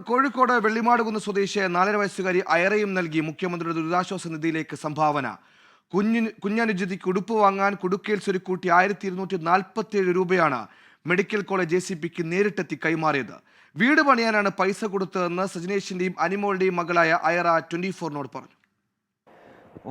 കോഴിക്കോട് വെള്ളിമാടുകുന്ന് സ്വദേശിയായ 4.5 വയസ്സുകാരി അയറയും നൽകി മുഖ്യമന്ത്രിയുടെ ദുരിതാശ്വാസ നിധിയിലേക്ക് സംഭാവന. കുഞ്ഞനുജിതിക്ക് ഉടുപ്പ് വാങ്ങാൻ കുടുക്കയിൽ സ്വരുക്കൂട്ടി 1247 രൂപയാണ് മെഡിക്കൽ കോളേജ് JCPക്ക് നേരിട്ടെത്തി കൈമാറിയത്. വീട് പണിയാനാണ് പൈസ കൊടുത്തതെന്ന് സജിനേഷിന്റെയും അനിമോളുടെയും മകളായ അയറ 24-നോട് പറഞ്ഞു.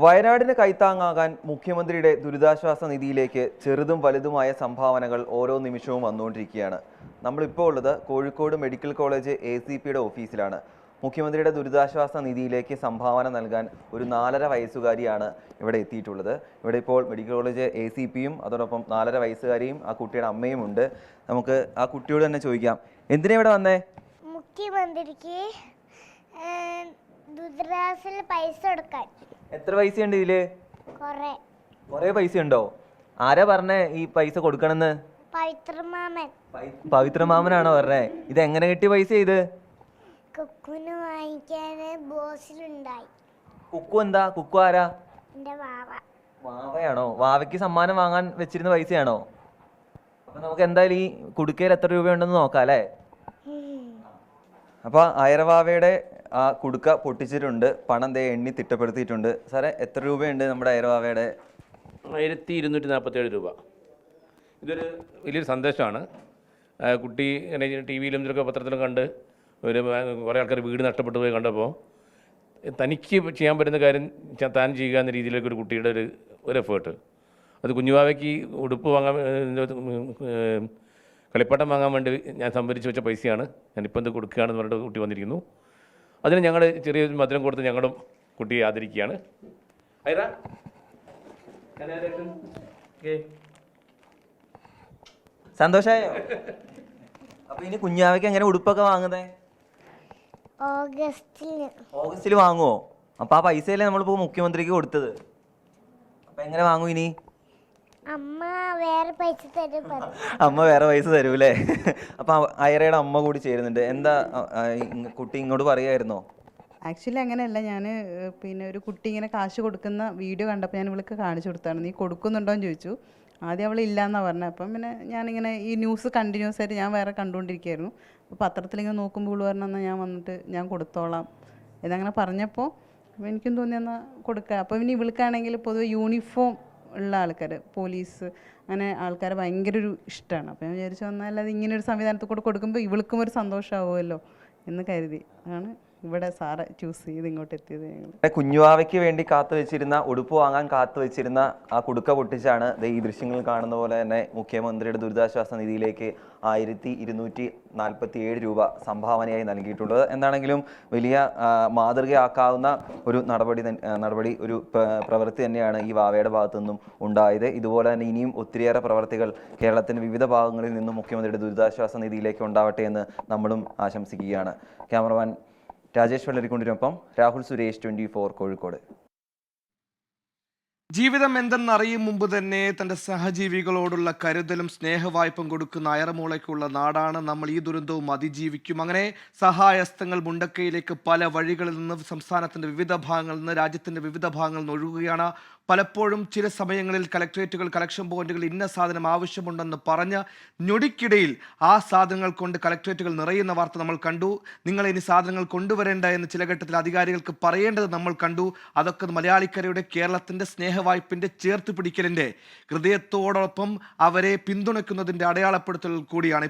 വയനാടിന് കൈത്താങ്ങാകാൻ മുഖ്യമന്ത്രിയുടെ ദുരിതാശ്വാസ നിധിയിലേക്ക് ചെറുതും വലുതുമായ സംഭാവനകൾ ഓരോ നിമിഷവും വന്നുകൊണ്ടിരിക്കുകയാണ്. നമ്മളിപ്പോൾ ഉള്ളത് കോഴിക്കോട് മെഡിക്കൽ കോളേജ് ACPയുടെ ഓഫീസിലാണ്. മുഖ്യമന്ത്രിയുടെ ദുരിതാശ്വാസ നിധിയിലേക്ക് സംഭാവന നൽകാൻ ഒരു 4.5 വയസ്സുകാരിയാണ് ഇവിടെ എത്തിയിട്ടുള്ളത്. ഇവിടെ ഇപ്പോൾ മെഡിക്കൽ കോളേജ് ACPയും അതോടൊപ്പം 4.5 വയസ്സുകാരിയും ആ കുട്ടിയുടെ അമ്മയും ഉണ്ട്. നമുക്ക് ആ കുട്ടിയോട് തന്നെ ചോദിക്കാം, എന്തിനാ ഇവിടെ വന്നേ? മുഖ്യമന്ത്രിക്ക് ദുരിതാശ്വാസ പൈസ കൊടുക്കാൻ. എത്ര പൈസയുണ്ട് ഇതില്? കൊറേ പൈസ ഉണ്ടോ? ആരാ പറഞ്ഞേ ഈ പൈസ കൊടുക്കണമെന്ന്? പവിത്രമാമനാണോ പറഞ്ഞേ? ഇത് എങ്ങനെ കിട്ടിയ പൈസ? ഇത് കുക്കുന് വാങ്ങിക്കാന് ബോസിലുണ്ടായി. കുക്കു എന്താ? കുക്കു ആരാ? വാവയാണോ? വാവയ്ക്ക് സമ്മാനം വാങ്ങാൻ വെച്ചിരുന്ന പൈസയാണോ? അപ്പൊ നമുക്ക് എന്തായാലും ഈ കുടുക്കയിൽ എത്ര രൂപയുണ്ടെന്ന് നോക്കാം അല്ലേ? അപ്പൊ അയറവാവയുടെ ആ കുടുക്ക പൊട്ടിച്ചിട്ടുണ്ട്. പണം എണ്ണി തിട്ടപ്പെടുത്തിയിട്ടുണ്ട്. സാറേ, എത്ര രൂപയുണ്ട് നമ്മുടെ അയറവാവയുടെ? 1247 രൂപ. ഇതൊരു വലിയൊരു സന്ദേശമാണ്. കുട്ടി ഇങ്ങനെ TV-യിലും ഇതിലൊക്കെ പത്രത്തിലും കണ്ട് കുറേ ആൾക്കാർ വീട് നഷ്ടപ്പെട്ടു പോയി കണ്ടപ്പോൾ തനിക്ക് ചെയ്യാൻ പറ്റുന്ന കാര്യം താൻ ചെയ്യുക എന്ന രീതിയിലേക്ക് ഒരു കുട്ടിയുടെ ഒരു എഫേർട്ട്. അത് കുഞ്ഞുവാവയ്ക്ക് ഉടുപ്പ് വാങ്ങാൻ, കളിപ്പാട്ടം വാങ്ങാൻ വേണ്ടി ഞാൻ സംഭരിച്ച് വെച്ച പൈസയാണ്. ഞാനിപ്പോൾ എന്ത് കൊടുക്കുകയാണെന്ന് പറഞ്ഞിട്ട് കുട്ടി വന്നിരിക്കുന്നു. അതിന് ഞങ്ങൾ ചെറിയൊരു മധുരം കൊടുത്ത് ഞങ്ങളും കുട്ടിയെ ആദരിക്കുകയാണ്. സന്തോഷായോ? അപ്പൊ ഇനി കുഞ്ഞാവയ്ക്ക് എങ്ങനെ ഉടുപ്പൊക്കെ വാങ്ങുന്നേ? ഓഗസ്റ്റിൽ വാങ്ങുവോ? അപ്പൊ ആ പൈസയല്ലേ നമ്മളിപ്പോ മുഖ്യമന്ത്രിക്ക് കൊടുത്തത്. അപ്പൊ എങ്ങനെ വാങ്ങും ഇനി? അമ്മ വേറെ പൈസ തരൂല്ലേ? അപ്പൊ അയറയുടെ അമ്മ കൂടി ചേരുന്നുണ്ട്. എന്താ കുട്ടി ഇങ്ങോട്ട് പറയായിരുന്നോ? ആക്ച്വലി അങ്ങനെയല്ല, ഞാൻ പിന്നെ ഒരു കുട്ടി ഇങ്ങനെ കാശ് കൊടുക്കുന്ന വീഡിയോ കണ്ടപ്പോൾ ഞാൻ ഇവൾക്ക് കാണിച്ചു കൊടുത്താണ്. നീ കൊടുക്കുന്നുണ്ടോ എന്ന് ചോദിച്ചു. ആദ്യം അവൾ ഇല്ലയെന്നാണ് പറഞ്ഞത്. അപ്പം പിന്നെ ഞാനിങ്ങനെ ഈ ന്യൂസ് കണ്ടിന്യൂസ് ആയിട്ട് ഞാൻ വേറെ കണ്ടുകൊണ്ടിരിക്കുകയായിരുന്നു. അപ്പോൾ പത്രത്തിലിങ്ങനെ നോക്കുമ്പോൾ പറഞ്ഞാൽ ഞാൻ വന്നിട്ട് ഞാൻ കൊടുത്തോളാം എന്നങ്ങനെ പറഞ്ഞപ്പോൾ എനിക്കും തോന്നി എന്നാൽ കൊടുക്കുക. അപ്പോൾ ഇനി ഇവൾക്കാണെങ്കിൽ പൊതുവെ യൂണിഫോം ഉള്ള ആൾക്കാർ, പോലീസ്, അങ്ങനെ ആൾക്കാരെ ഭയങ്കര ഒരു ഇഷ്ടമാണ്. അപ്പോൾ ഞാൻ വിചാരിച്ചു വന്നാൽ അത് ഇങ്ങനെ ഒരു സംവിധാനത്തിൽ കൂടെ കൊടുക്കുമ്പോൾ ഇവൾക്കും ഒരു സന്തോഷമാവുമല്ലോ എന്ന് കരുതി ആണ് ഇവിടെ സാറ് ചൂസ് ചെയ്ത് ഇങ്ങോട്ട് എത്തിയത്. ഞങ്ങൾ കുഞ്ഞുവാവയ്ക്ക് വേണ്ടി കാത്തുവെച്ചിരുന്ന, ഉടുപ്പ് വാങ്ങാൻ കാത്തുവെച്ചിരുന്ന ആ കുടുക്ക പൊട്ടിച്ചാണ് ഈ ദൃശ്യങ്ങൾ കാണുന്ന പോലെ തന്നെ മുഖ്യമന്ത്രിയുടെ ദുരിതാശ്വാസ നിധിയിലേക്ക് 1247 രൂപ സംഭാവനയായി നൽകിയിട്ടുള്ളത്. എന്താണെങ്കിലും വലിയ മാതൃകയാക്കാവുന്ന ഒരു നടപടി ഒരു പ്രവൃത്തി തന്നെയാണ് ഈ വാവയുടെ ഭാഗത്തു നിന്നും ഉണ്ടായത്. ഇതുപോലെ തന്നെ ഇനിയും ഒത്തിരിയേറെ പ്രവർത്തികൾ കേരളത്തിൻ്റെ വിവിധ ഭാഗങ്ങളിൽ നിന്നും മുഖ്യമന്ത്രിയുടെ ദുരിതാശ്വാസ നിധിയിലേക്ക് ഉണ്ടാവട്ടെ എന്ന് നമ്മളും ആശംസിക്കുകയാണ്. ക്യാമറമാൻ രാജേഷ് വെള്ളരിക്കുണ്ടിനൊപ്പം രാഹുൽ സുരേഷ്, 24 കോഴിക്കോട്. ജീവിതം എന്തെന്നറിയും മുമ്പ് തന്നെ തൻ്റെ സഹജീവികളോടുള്ള കരുതലും സ്നേഹവായ്പം കൊടുക്കുന്ന അയറമൂളയ്ക്കുള്ള നാടാണ് നമ്മൾ. ഈ ദുരന്തവും അതിജീവിക്കും. അങ്ങനെ സഹായഹസ്തങ്ങൾ മുണ്ടക്കയിലേക്ക് പല വഴികളിൽ നിന്ന്, സംസ്ഥാനത്തിൻ്റെ വിവിധ ഭാഗങ്ങളിൽ നിന്ന്, രാജ്യത്തിൻ്റെ വിവിധ ഭാഗങ്ങളിൽ നിന്ന് ഒഴുകുകയാണ്. പലപ്പോഴും ചില സമയങ്ങളിൽ കളക്ട്രേറ്റുകൾ, കളക്ഷൻ പോയിന്റുകൾ ഇന്ന സാധനം ആവശ്യമുണ്ടെന്ന് പറഞ്ഞ് ഞൊടിക്കിടയിൽ ആ സാധനങ്ങൾ കൊണ്ട് കളക്ട്രേറ്റുകൾ നിറയുന്ന വാർത്ത നമ്മൾ കണ്ടു. നിങ്ങൾ ഇനി സാധനങ്ങൾ കൊണ്ടുവരേണ്ട എന്ന് ചില ഘട്ടത്തിൽ അധികാരികൾക്ക് പറയേണ്ടത് നമ്മൾ കണ്ടു. അതൊക്കെ മലയാളിക്കരയുടെ, കേരളത്തിൻ്റെ സ്നേഹവായ്പിൻ്റെ, ചേർത്ത് പിടിക്കലിൻ്റെ, ഹൃദയത്തോടൊപ്പം അവരെ പിന്തുണയ്ക്കുന്നതിൻ്റെ അടയാളപ്പെടുത്തൽ കൂടിയാണ്.